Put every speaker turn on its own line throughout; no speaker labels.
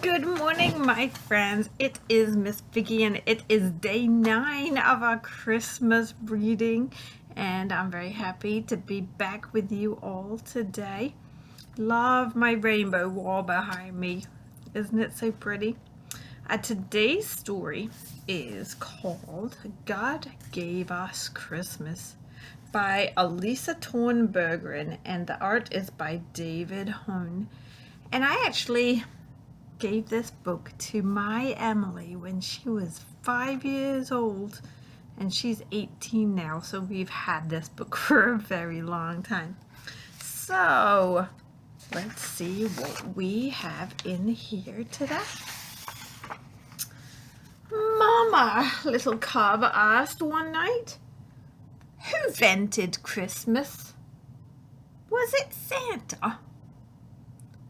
Good morning, my friends. It is Miss Vicky, and it is day 9 of our Christmas reading, and I'm very happy to be back with you all today. Love my rainbow wall behind me. Isn't it so pretty? Today's story is called God Gave Us Christmas by Elisa Tawn Bergren, and the art is by David Hone. And I actually gave this book to my Emily when she was 5 years old, and she's 18 now, so we've had this book for a very long time. So let's see what we have in here today. Mama, little cub asked one night, who invented Christmas? Was it Santa?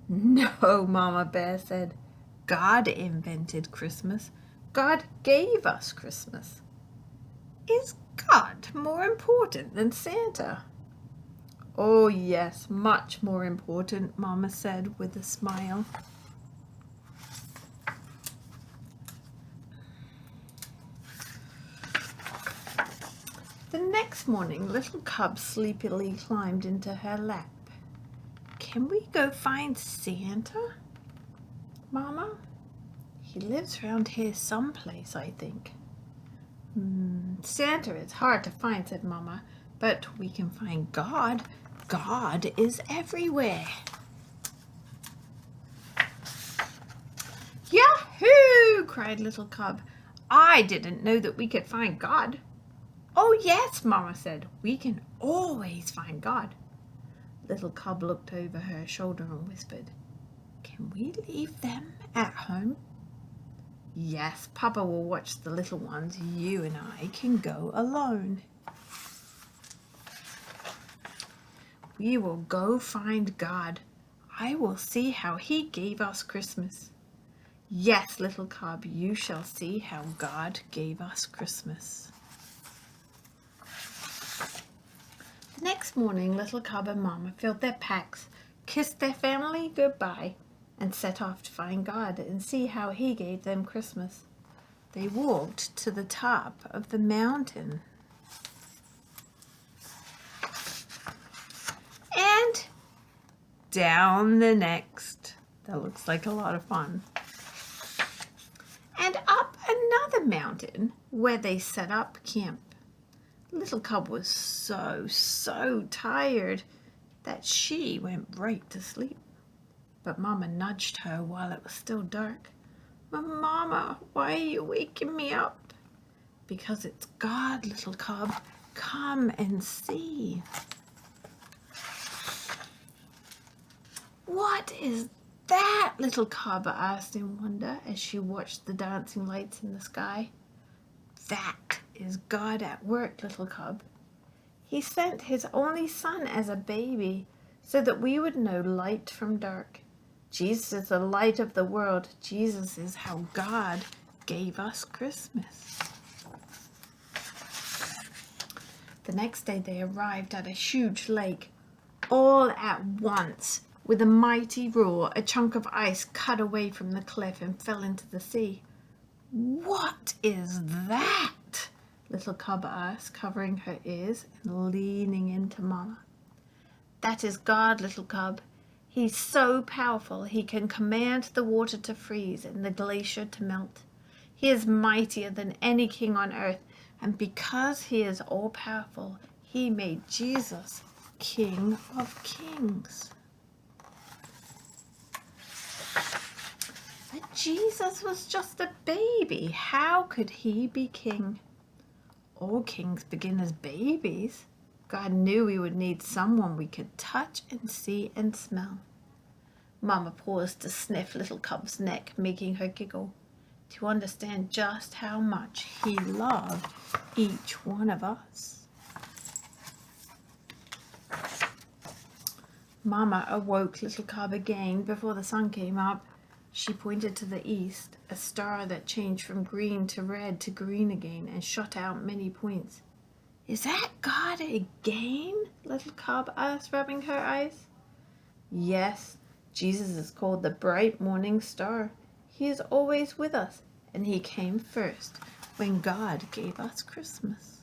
No, Mama Bear said. God invented Christmas. God gave us Christmas. Is God more important than Santa? Oh, yes, much more important, Mama said with a smile. The next morning, little cub sleepily climbed into her lap. Can we go find Santa, Mama? He lives around here someplace, I think. Santa is hard to find, said Mama, but we can find God. God is everywhere. Yahoo! Cried little cub. I didn't know that we could find God. Oh, yes, Mama said. We can always find God. Little cub looked over her shoulder and whispered, can we leave them at home? Yes, Papa will watch the little ones. You and I can go alone. We will go find God. I will see how He gave us Christmas. Yes, little cub, you shall see how God gave us Christmas. The next morning, little cub and Mama filled their packs, kissed their family goodbye, and set off to find God and see how He gave them Christmas. They walked to the top of the mountain. And down the next. That looks like a lot of fun. And up another mountain where they set up camp. Little cub was so tired that she went right to sleep. But Mama nudged her while it was still dark. Mama, why are you waking me up? Because it's God, little cub. Come and see. What is that? Little cub asked in wonder as she watched the dancing lights in the sky. That is God at work, little cub. He sent His only Son as a baby so that we would know light from dark. Jesus is the light of the world. Jesus is how God gave us Christmas. The next day they arrived at a huge lake. All at once, with a mighty roar, a chunk of ice cut away from the cliff and fell into the sea. What is that? Little cub asked, covering her ears and leaning into Mama. That is God, little cub. He's so powerful he can command the water to freeze and the glacier to melt. He is mightier than any king on earth, and because He is all-powerful, He made Jesus King of Kings. But Jesus was just a baby. How could He be king? All kings begin as babies. God knew we would need someone we could touch and see and smell. Mama paused to sniff little cub's neck, making her giggle, to understand just how much He loved each one of us. Mama awoke little cub again before the sun came up. She pointed to the east, a star that changed from green to red to green again and shot out many points. Is that God again? Little cub asked, rubbing her eyes. Yes, Jesus is called the bright morning star. He is always with us, and he came first when God gave us Christmas.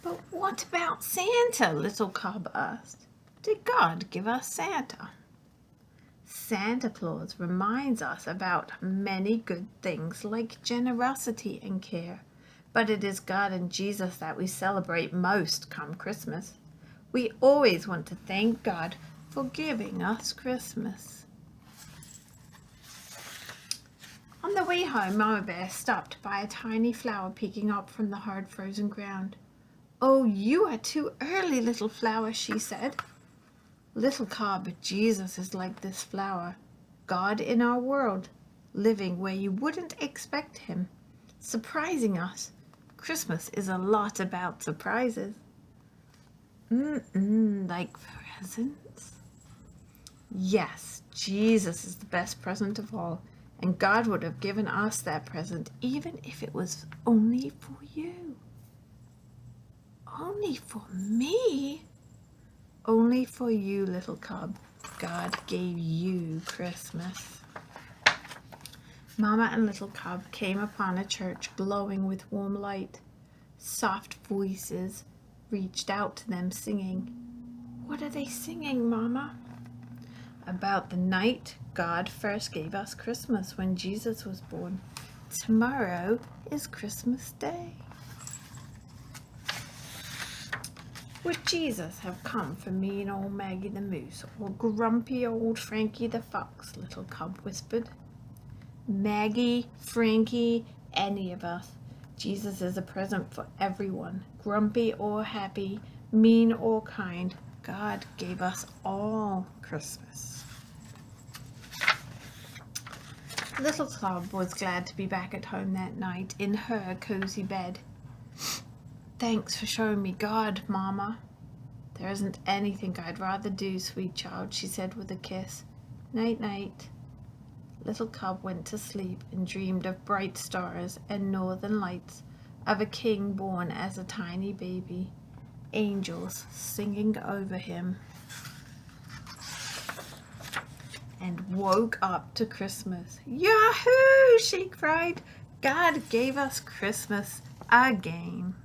But what about Santa? Little Cub asked. Did God give us Santa? Santa Claus reminds us about many good things like generosity and care, but it is God and Jesus that we celebrate most come Christmas. We always want to thank God for giving us Christmas. On the way home, Mama Bear stopped by a tiny flower peeking up from the hard frozen ground. "Oh, you are too early, little flower," she said. Little Cub, Jesus is like this flower, God in our world, living where you wouldn't expect him, surprising us. Christmas is a lot about surprises. Like presents? Yes, Jesus is the best present of all, and God would have given us that present even if it was only for you. Only for me? Only for you, little Cub. God gave you Christmas. Mama and little Cub came upon a church glowing with warm light. Soft voices reached out to them singing. What are they singing, Mama? About the night God first gave us Christmas when Jesus was born. Tomorrow is Christmas Day. Would Jesus have come for mean old Maggie the Moose or grumpy old Frankie the Fox? Little Cub whispered. Maggie, Frankie, any of us. Jesus is a present for everyone, grumpy or happy, mean or kind. God gave us all Christmas. Little Cub was glad to be back at home that night in her cozy bed. Thanks for showing me God, Mama. There isn't anything I'd rather do, sweet child, she said with a kiss. Night, night. Little Cub went to sleep and dreamed of bright stars and northern lights, of a king born as a tiny baby, angels singing over him, and woke up to Christmas. Yahoo! She cried. God gave us Christmas again.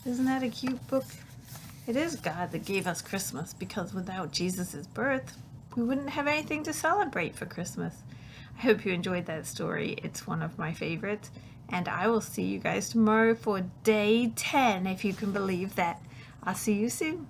Isn't that a cute book? It is God that gave us Christmas, because without Jesus' birth, we wouldn't have anything to celebrate for Christmas. I hope you enjoyed that story. It's one of my favorites. And I will see you guys tomorrow for day 10, if you can believe that. I'll see you soon.